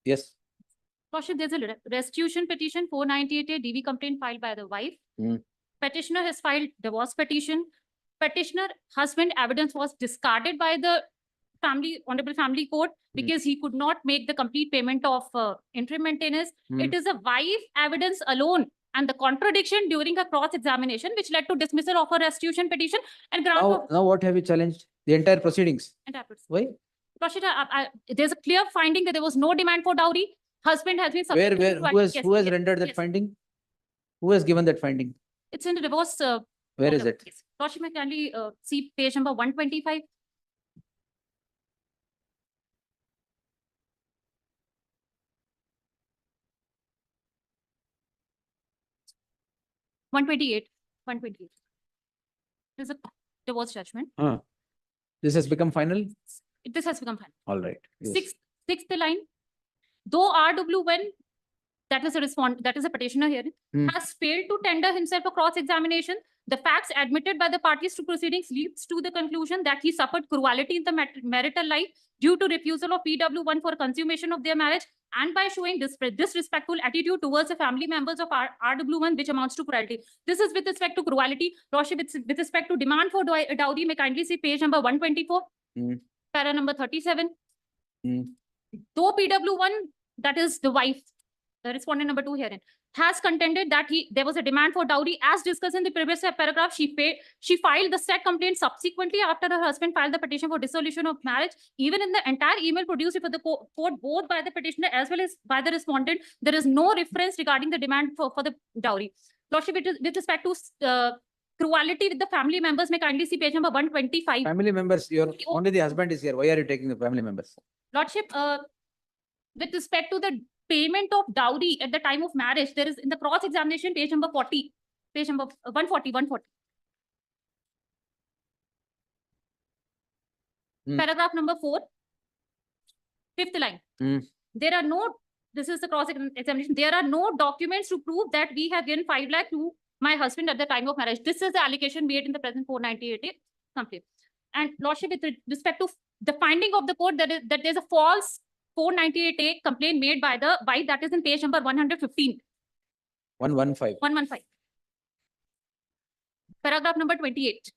Yes. Lordship, there's a restitution petition 498A DV complaint filed by the wife. Petitioner has filed divorce petition. Petitioner husband evidence was discarded by the Hon'ble family court because he could not make the complete payment of interim maintenance. It is a wife evidence alone and the contradiction during a cross-examination which led to dismissal of a restitution petition and grant of... Now what have you challenged? The entire proceedings. Why? Lordship, there's a clear finding that there was no demand for dowry. Husband has been... Who has rendered that finding? Who has given that finding? It's in the divorce... Where is it? Lordship, can kindly see page number 125. (128). There's a divorce judgment. This has become final? This has become final. All right. Yes. Sixth line. Though RW1, that is a petitioner here, has failed to tender himself a cross-examination, the facts admitted by the parties to proceedings leads to the conclusion that he suffered cruelty in the marital life due to refusal of PW1 for consummation of their marriage and by showing disrespectful attitude towards the family members of RW1, which amounts to cruelty. This is with respect to cruelty. Lordship, with respect to demand for dowry, may kindly see page number 124, para number 37. Though PW1, that is the wife, the respondent number 2 herein, has contended that there was a demand for dowry as discussed in the previous paragraph. She filed the said complaint subsequently after her husband filed the petition for dissolution of marriage. Even in the entire email produced for the court, both by the petitioner as well as by the respondent, there is no reference regarding the demand for the dowry. Lordship, with respect to cruelty with the family members, may kindly see page number 125. Family members, only the husband is here. Why are you taking the family members? Lordship, with respect to the payment of dowry at the time of marriage, there is in the cross-examination page number 40, page number 140. Paragraph number 4, fifth line. There are no, this is the cross-examination, there are no documents to prove that we have given 5 lakh to my husband at the time of marriage. This is the allegation made in the present 498 complaint. And Lordship, with respect to the finding of the court that there's a false 498A complaint made by the wife, that is in page number 115. 115. Paragraph number 28.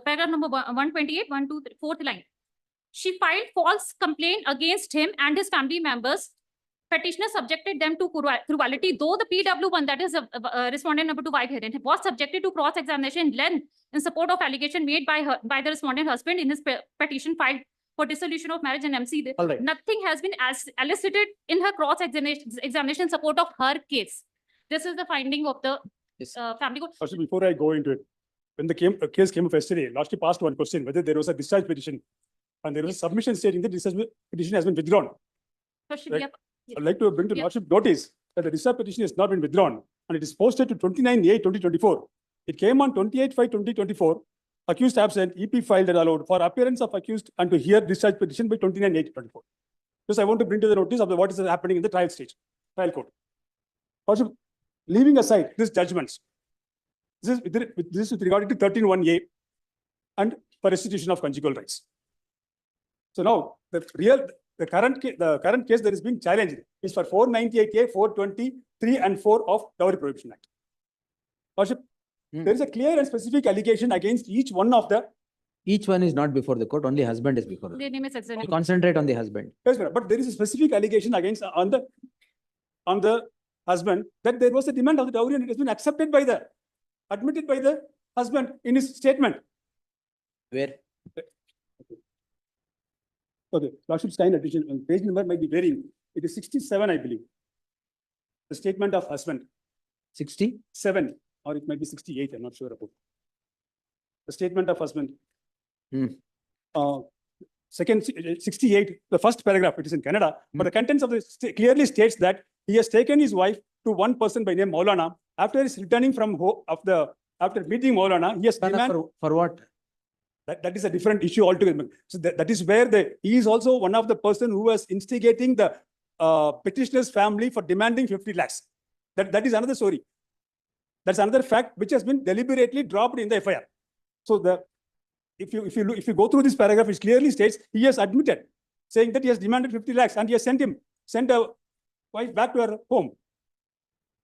Paragraph number 128, 1, 2, 3, fourth line. She filed false complaint against him and his family members. Petitioner subjected them to cruelty, though the PW1, that is respondent number 2 wife here, was subjected to cross-examination in length in support of allegation made by the respondent husband in his petition filed for dissolution of marriage and MC. Right. Nothing has been elicited in her cross-examination support of her case. This is the finding of the family court. Also, before I go into it, when the case came up yesterday, Lordship asked one question, whether there was a discharge petition and there was a submission stating that discharge petition has been withdrawn. Right? I'd like to bring to Lordship notice that the discharge petition has not been withdrawn and it is posted to 29/8/2024. It came on 28/5/2024. Accused absent, EP filed and allowed for appearance of accused and to hear discharge petition by 29/8/2024. Just I want to bring to the notice of what is happening in the trial stage, trial court. Also, leaving aside these judgments, this is with regard to 13(1)(a) and for restitution of conjugal rights. So now the current case that is being challenged is for 498A, 423 and 4 of Dowry Prohibition Act. Lordship, there is a clear and specific allegation against each one of the... Each one is not before the court, only husband is before the court. Their name is You concentrate on the husband. Yes, but there is a specific allegation against on the husband that there was a demand of the dowry and it has been admitted by the husband in his statement. Where? Okay, Lordship's kind attention, page number might be varying. It is 67, I believe. The statement of husband. 67, or it might be 68, I'm not sure about. The statement of husband. Second, 68, the first paragraph, it is in Canada, but the contents of this clearly states that he has taken his wife to one person by name Maulana. After his returning from after meeting Maulana, he has demanded... For what? That is a different issue altogether. So that is where he is also one of the person who was instigating the petitioner's family for demanding 50 lakhs. That is another story. That's another fact which has been deliberately dropped in the FIR. So if you go through this paragraph, it clearly states he has admitted, saying that he has demanded 50 lakhs and he has sent a wife back to her home.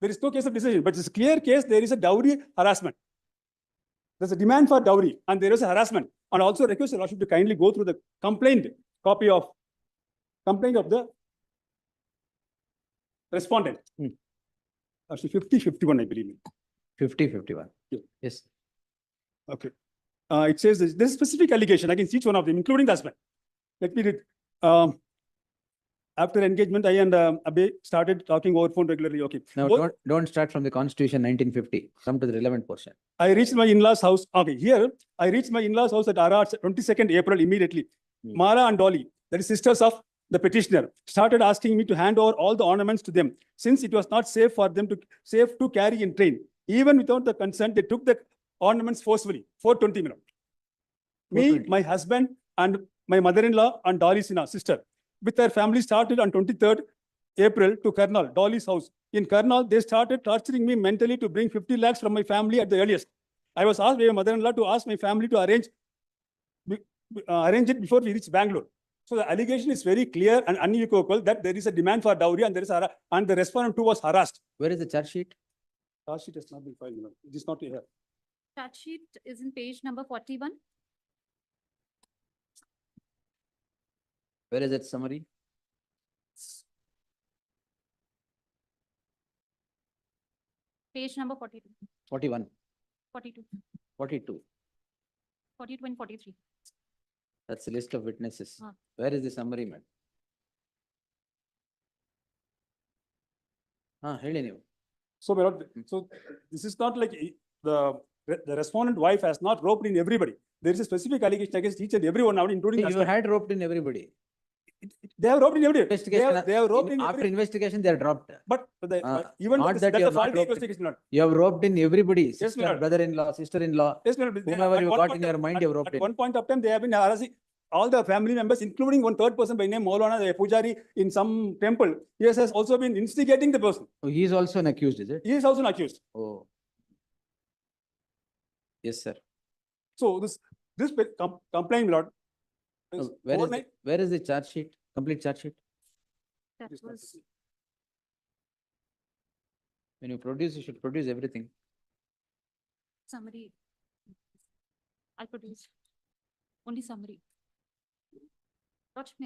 There is no case of decision, but it's a clear case. There is a dowry harassment. There's a demand for dowry and there is a harassment. And also request the Lordship to kindly go through the copy of the respondent. Actually 50-51, I believe. 50-51. Yeah. Yes. Okay. It says this specific allegation against each one of them, including the husband. Let me read. After engagement, I and Abe started talking over phone regularly. Okay. Now, don't start from the Constitution 1950. Come to the relevant portion. I reached my in-laws' house. Okay, here I reached my in-laws' house at Ara 22nd April immediately. Mara and Dolly, that is sisters of the petitioner, started asking me to hand over all the ornaments to them, since it was not safe for them to carry in train. Even without the consent, they took the ornaments forcefully. 420 minutes. Me, my husband, and my mother-in-law and Dolly's sister, with their family, started on 23rd April to Karnal, Dolly's house. In Karnal, they started torturing me mentally to bring 50 lakhs from my family at the earliest. I was asked by my mother-in-law to ask my family to arrange it before we reach Bangalore. So the allegation is very clear and unequivocal that there is a demand for dowry and and the respondent too was harassed. Where is the charge sheet? Charge sheet has not been filed. It is not here. Charge sheet is in page number 41. Where is that summary? Page number 42. 41, 42. 42. 42 and 43. That's the list of witnesses. Ah. Where is the summary, man? Really new. So, my lord, so this is not like the respondent wife has not roped in everybody. There is a specific allegation against each and every one now, including You husband. had roped in everybody. They have roped in everybody. Investigation, They have roped in after everybody. investigation, they are dropped. But even not this, that that's you the have fault not of the roped in. investigation. Lord. You have roped in everybody, Yes, my sister, lord. brother-in-law, sister-in-law, Yes, my lord. whomever At you one got point in your of- mind, you have roped At in. one point of time, they have been harassing all the family members, including one third person by name Maulana, the Pujari, in some temple. He has also been instigating the person. Oh, he is also an accused, is it? He is also an accused. Oh. Yes, sir. So this complaint, Lord. is overnight- Where is the charge sheet? Complete charge sheet? That Yes, ma'am. was When you produce, you should produce everything. summary. I produced only summary. Lordship,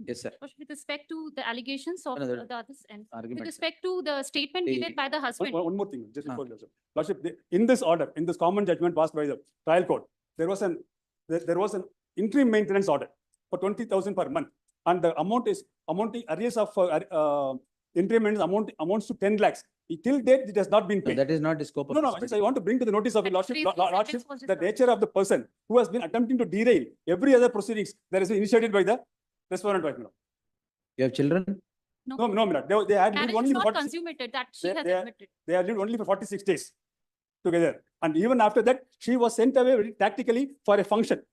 Yes, sir. with respect to the allegations of Another the others and with Argument. respect to the statement The- made by the husband. One more thing, just before Lordship. Lordship, in this order, in this common judgment passed by the trial court, there was an interim maintenance order for 20,000 per month, and the amounting arrears of interim maintenance amounts to 10 lakhs. Till date, it has not been No, paid. that is not the scope of. No, this just I petition. want to bring to the notice of the That Lordship, phrase was Lordship, was the disturbed. nature of the person who has been attempting to derail every other proceedings that has been initiated by the respondent wife. You have children? No, No, madam. They had lived marriage only is for not 46 consummated, that she They- has they are- admitted. they have lived only for 46 days together. And even after that, she was sent away very tactically for a function.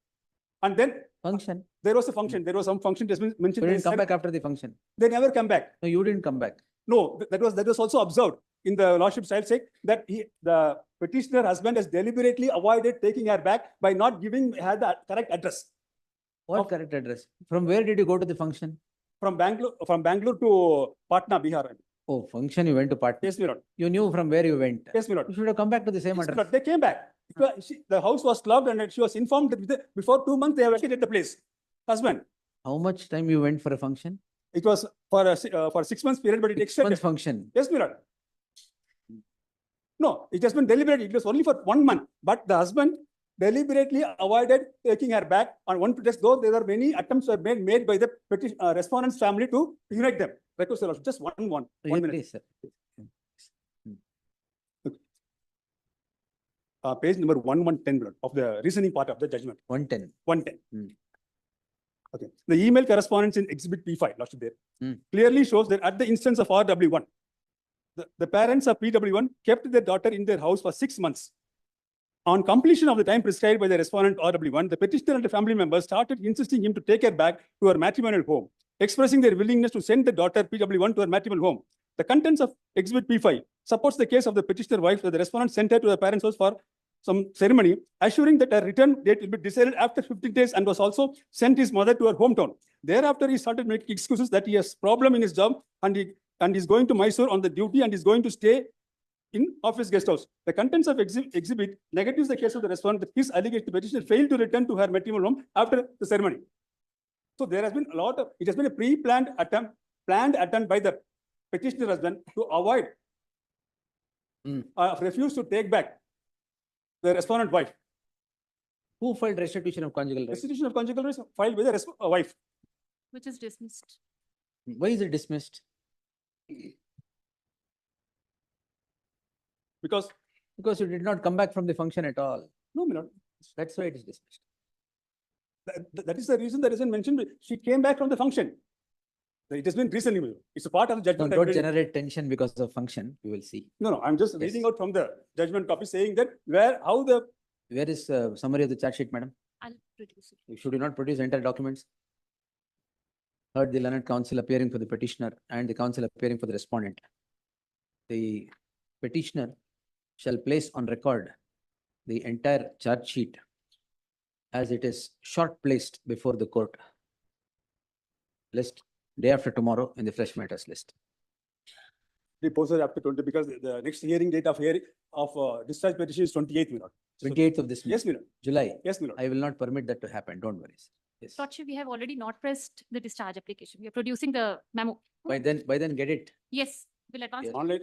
And then Function. there was a function, there was some function that was mentioned. You They didn't come said back after the function. They never come back. No, you didn't come back. No, that was also observed in the Lordship's child sake that the petitioner husband has deliberately avoided taking her back by not giving her the correct address. What Of- correct address? From where did you go to the function? From Bangalore to Patna, Bihar. Oh, function you went to Patna. Yes, my lord. You knew from where you went. Yes, my lord. You should have come back to the same Yes, my address. lord. They came back. The house was locked and she was informed that before 2 months they have vacated the place. Husband. How much time you went for a function? It was for 6 months period, but it 6 months extended. function. Yes, my lord. No, it has been deliberate. It was only for 1 month, but the husband deliberately avoided taking her back on one pretext, though there were many attempts were made by the respondent's family to unite them. Request the Lordship. Just one Yes, minute. please, sir. Page number 1110 blood of the reasoning part of the judgment. 110. 110. Hmm. Okay. The email correspondence in Exhibit P5, Lordship there, Hmm. clearly shows that at the instance of RW1, the parents of PW1 kept their daughter in their house for 6 months. On completion of the time prescribed by the respondent RW1, the petitioner and the family members started insisting him to take her back to her matrimonial home, expressing their willingness to send the daughter PW1 to her matrimonial home. The contents of Exhibit P5 supports the case of the petitioner wife that the respondent sent her to her parents' house for some ceremony, assuring that a return date will be decided after 15 days, and was also sent his mother to her hometown. Thereafter, he started making excuses that he has problem in his job and he's going to Mysore on the duty and is going to stay in office guest house. The contents of exhibit negatives the case of the respondent that his alleged petitioner failed to return to her matrimonial home after the ceremony. So there has been it has been a planned attempt by the petitioner husband to avoid, refuse to take back the respondent wife. Who filed restitution of conjugal rights? Restitution of conjugal rights filed by the wife. Which is dismissed. Why is it dismissed? Because, Because you did not come back from the function at all. no, my lord, That's why it is dismissed. that is the reason that isn't mentioned. She came back from the function. It has been recently, my lord. It's a part of the judgment. Don't generate tension because of function. You will see. No, I'm just Yes. reading out from the judgment copy saying that how the Where is summary of the charge sheet, madam? I'll produce it. Should you not produce entire documents? Heard the learned counsel appearing for the petitioner and the counsel appearing for the respondent. The petitioner shall place on record the entire charge sheet as it is short placed before the court. List day after tomorrow in the fresh matters list. be posted after 20, because the next hearing date of discharge petition is 28th, my lord. So- 28th of this month, Yes, my lord. July. Yes, my lord. I will not permit that to happen. Don't worry. Sir. Yes. Lordship, we have already not pressed the discharge application. We are producing the memo. By then get it. Yes, we'll advance. Yes. it. Online